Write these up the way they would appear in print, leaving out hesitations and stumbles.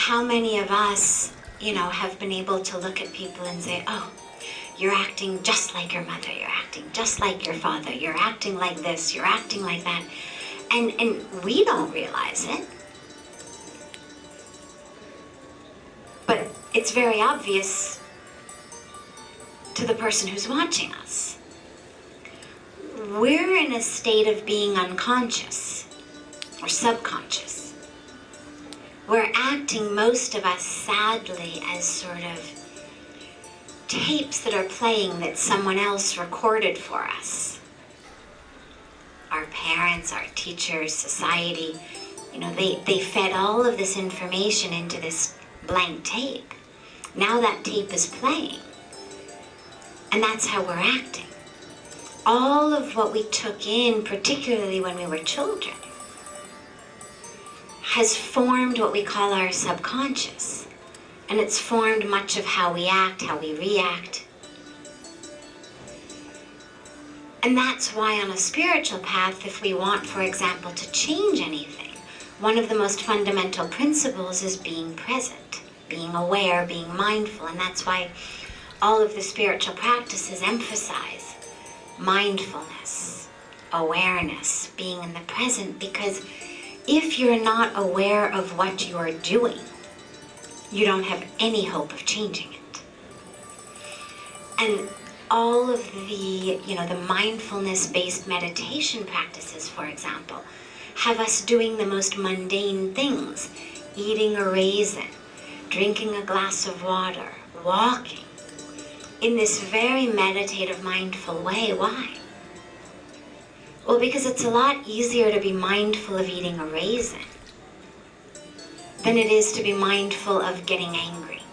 how many of us, have been able to look at people and say, oh, you're acting just like your mother, you're acting just like your father, you're acting like this, you're acting like that. And we don't realize it. But it's very obvious to the person who's watching us. We're in a state of being unconscious or subconscious. We're acting, most of us, sadly, as sort of tapes that are playing that someone else recorded for us. Our parents, our teachers, society, they fed all of this information into this blank tape. Now that tape is playing. And that's how we're acting. All of what we took in, particularly when we were children, has formed what we call our subconscious. And it's formed much of how we act, how we react. And that's why on a spiritual path, if we want, for example, to change anything, one of the most fundamental principles is being present, being aware, being mindful. And that's why all of the spiritual practices emphasize mindfulness, awareness, being in the present, because if you're not aware of what you're doing, you don't have any hope of changing it. And all of the, the mindfulness-based meditation practices, for example, have us doing the most mundane things, eating a raisin, drinking a glass of water, walking, in this very meditative, mindful way. Why? Well, because it's a lot easier to be mindful of eating a raisin than it is to be mindful of getting angry.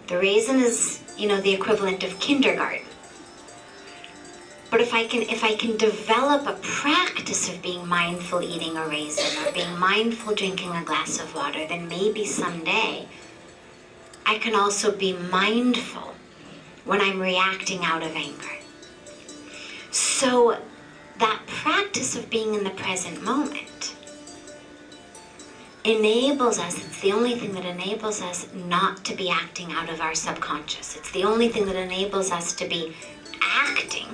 The raisin is, the equivalent of kindergarten. But if I can develop a practice of being mindful eating a raisin or being mindful drinking a glass of water, then maybe someday I can also be mindful when I'm reacting out of anger. So that practice of being in the present moment enables us, it's the only thing that enables us not to be acting out of our subconscious. It's the only thing that enables us to be acting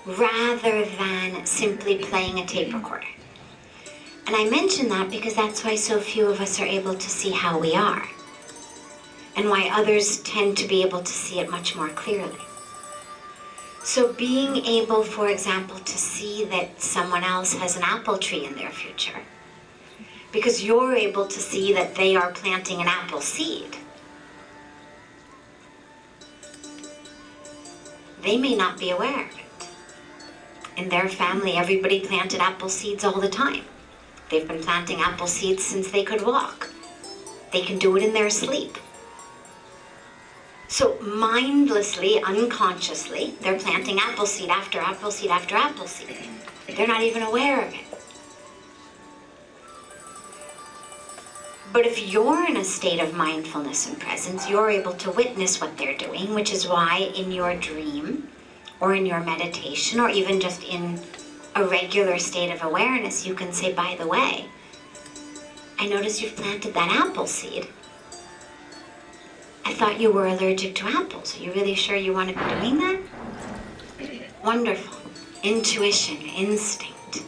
rather than simply playing a tape recorder. And I mention that because that's why so few of us are able to see how we are, and why others tend to be able to see it much more clearly. So being able, for example, to see that someone else has an apple tree in their future, because you're able to see that they are planting an apple seed. They may not be aware of it. In their family, everybody planted apple seeds all the time. They've been planting apple seeds since they could walk. They can do it in their sleep. So mindlessly, unconsciously, they're planting apple seed after apple seed after apple seed. They're not even aware of it. But if you're in a state of mindfulness and presence, you're able to witness what they're doing, which is why in your dream, or in your meditation, or even just in a regular state of awareness, you can say, by the way, I noticed you've planted that apple seed. I thought you were allergic to apples. Are you really sure you want to be doing that? Wonderful. Intuition, instinct.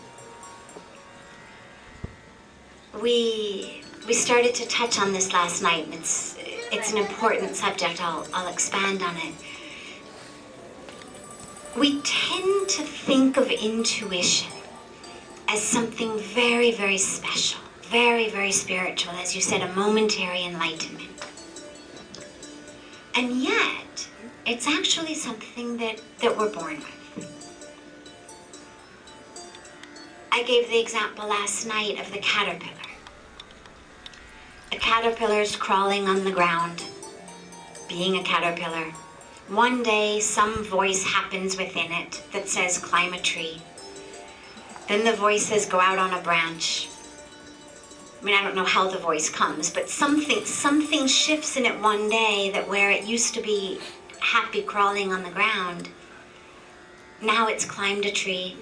We started to touch on this last night, and it's an important subject. I'll expand on it. We tend to think of intuition as something very, very special, very, very spiritual, as you said, a momentary enlightenment. And yet, it's actually something that we're born with. I gave the example last night of the caterpillar. A caterpillar's crawling on the ground, being a caterpillar. One day, some voice happens within it that says, climb a tree. Then the voice says, go out on a branch. I mean, I don't know how the voice comes, but something shifts in it one day that where it used to be happy crawling on the ground, now it's climbed a tree,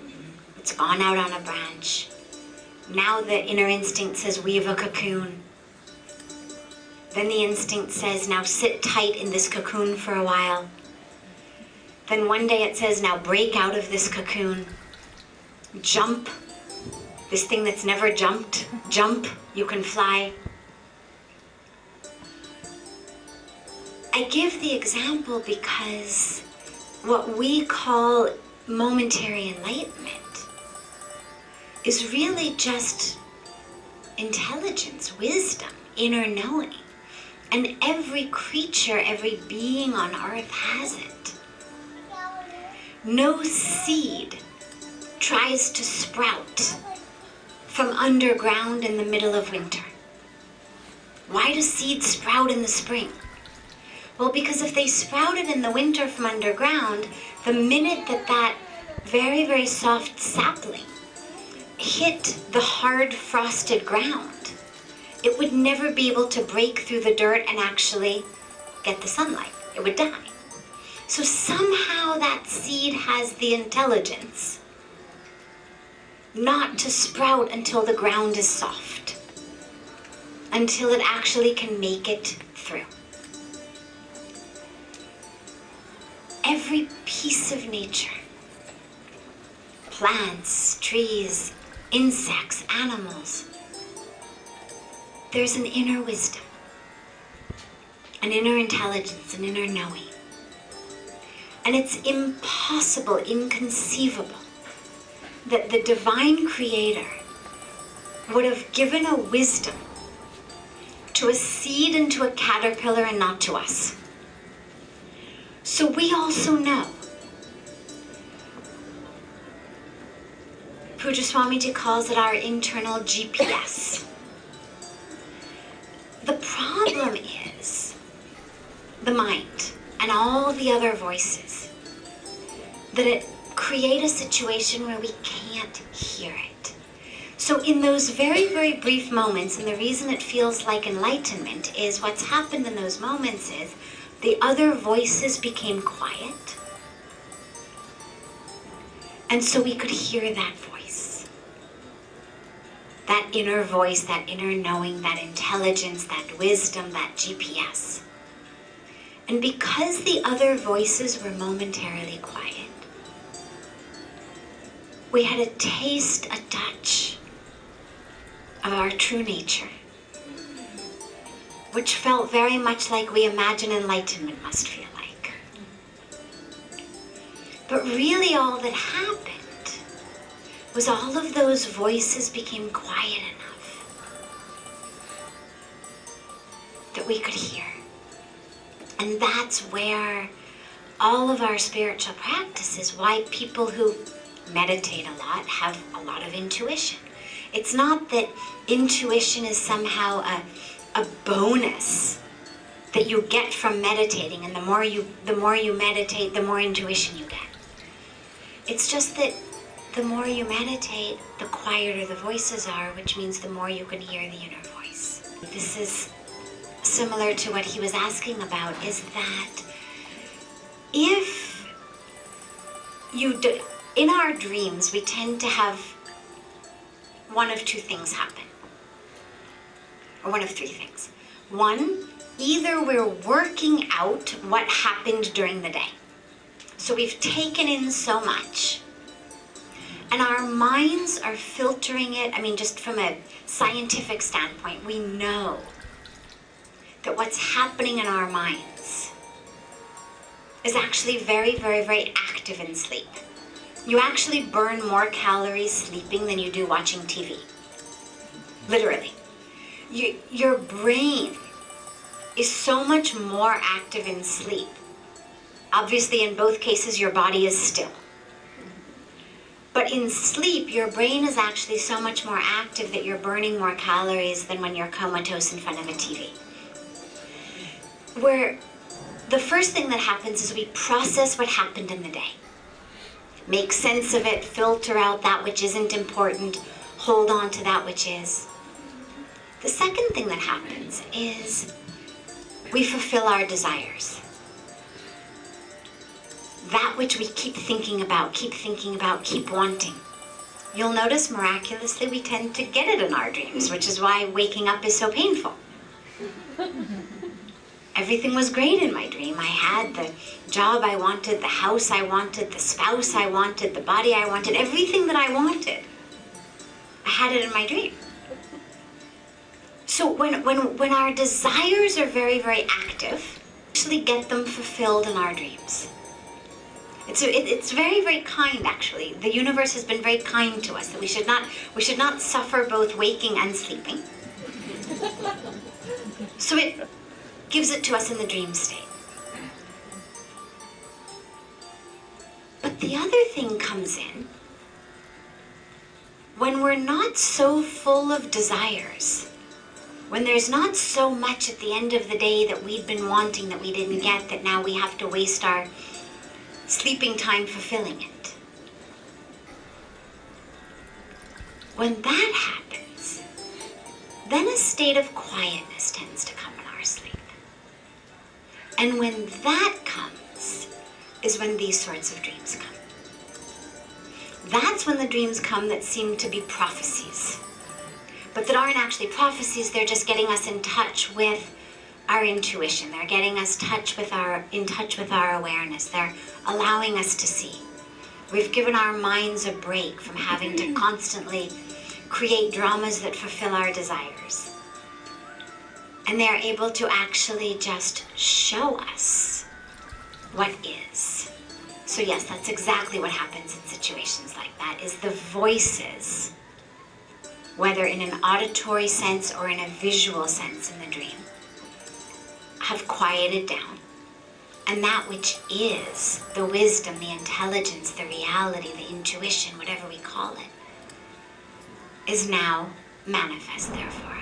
it's gone out on a branch. Now the inner instinct says, weave a cocoon. Then the instinct says, now sit tight in this cocoon for a while. Then one day it says, now break out of this cocoon. Jump. This thing that's never jumped, jump, you can fly. I give the example because what we call momentary enlightenment is really just intelligence, wisdom, inner knowing. And every creature, every being on earth has it. No seed tries to sprout from underground in the middle of winter. Why do seeds sprout in the spring? Well, because if they sprouted in the winter from underground, the minute that very, very soft sapling hit the hard frosted ground, it would never be able to break through the dirt and actually get the sunlight. It would die. So somehow that seed has the intelligence not to sprout until the ground is soft, until it actually can make it through. Every piece of nature, plants, trees, insects, animals, there's an inner wisdom, an inner intelligence, an inner knowing. And it's impossible, inconceivable, that the divine creator would have given a wisdom to a seed and to a caterpillar and not to us. So we also know. Pujya Swamiji calls it our internal GPS. The problem is the mind and all the other voices, that it create a situation where we can't hear it. So in those very, very brief moments, and the reason it feels like enlightenment is what's happened in those moments is the other voices became quiet. And so we could hear that voice. That inner voice, that inner knowing, that intelligence, that wisdom, that GPS. And because the other voices were momentarily quiet, we had a taste, a touch of our true nature, which felt very much like we imagine enlightenment must feel like. But really all that happened was all of those voices became quiet enough that we could hear. And that's where all of our spiritual practices, why people who meditate a lot have a lot of intuition. It's not that intuition is somehow a bonus that you get from meditating, and the more you meditate, the more intuition you get. It's just that the more you meditate, the quieter the voices are, which means the more you can hear the inner voice. This is similar to what he was asking about, is that if you do, in our dreams, we tend to have one of two things happen, or one of three things. One, either we're working out what happened during the day. So we've taken in so much, and our minds are filtering it. I mean, just from a scientific standpoint, we know that what's happening in our minds is actually very, very, very active in sleep. You actually burn more calories sleeping than you do watching TV. Literally. Your brain is so much more active in sleep. Obviously, in both cases, your body is still. But in sleep, your brain is actually so much more active that you're burning more calories than when you're comatose in front of a TV. Where the first thing that happens is we process what happened in the day. Make sense of it, filter out that which isn't important, hold on to that which is. The second thing that happens is we fulfill our desires. That which we keep thinking about, keep wanting. you'll notice miraculously we tend to get it in our dreams, which is why waking up is so painful. Everything was great in my dream. I had the job I wanted, the house I wanted, the spouse I wanted, the body I wanted, everything that I wanted. I had it in my dream. So when our desires are very, very active, we actually get them fulfilled in our dreams. It's very, very kind, actually. The universe has been very kind to us, that we should not suffer both waking and sleeping. So it gives it to us in the dream state. But the other thing comes in when we're not so full of desires, when there's not so much at the end of the day that we'd been wanting that we didn't get, that now we have to waste our sleeping time fulfilling it. When that happens, then a state of quietness tends to come in our sleep. And when that comes, is when these sorts of dreams come. That's when the dreams come that seem to be prophecies, but that aren't actually prophecies. They're just getting us in touch with our intuition. They're getting us in touch with our awareness. They're allowing us to see. We've given our minds a break from having to constantly create dramas that fulfill our desires. And they're able to actually just show us what is. So yes, that's exactly what happens in situations like that, is the voices, whether in an auditory sense or in a visual sense in the dream, have quieted down. And that which is the wisdom, the intelligence, the reality, the intuition, whatever we call it, is now manifest, therefore.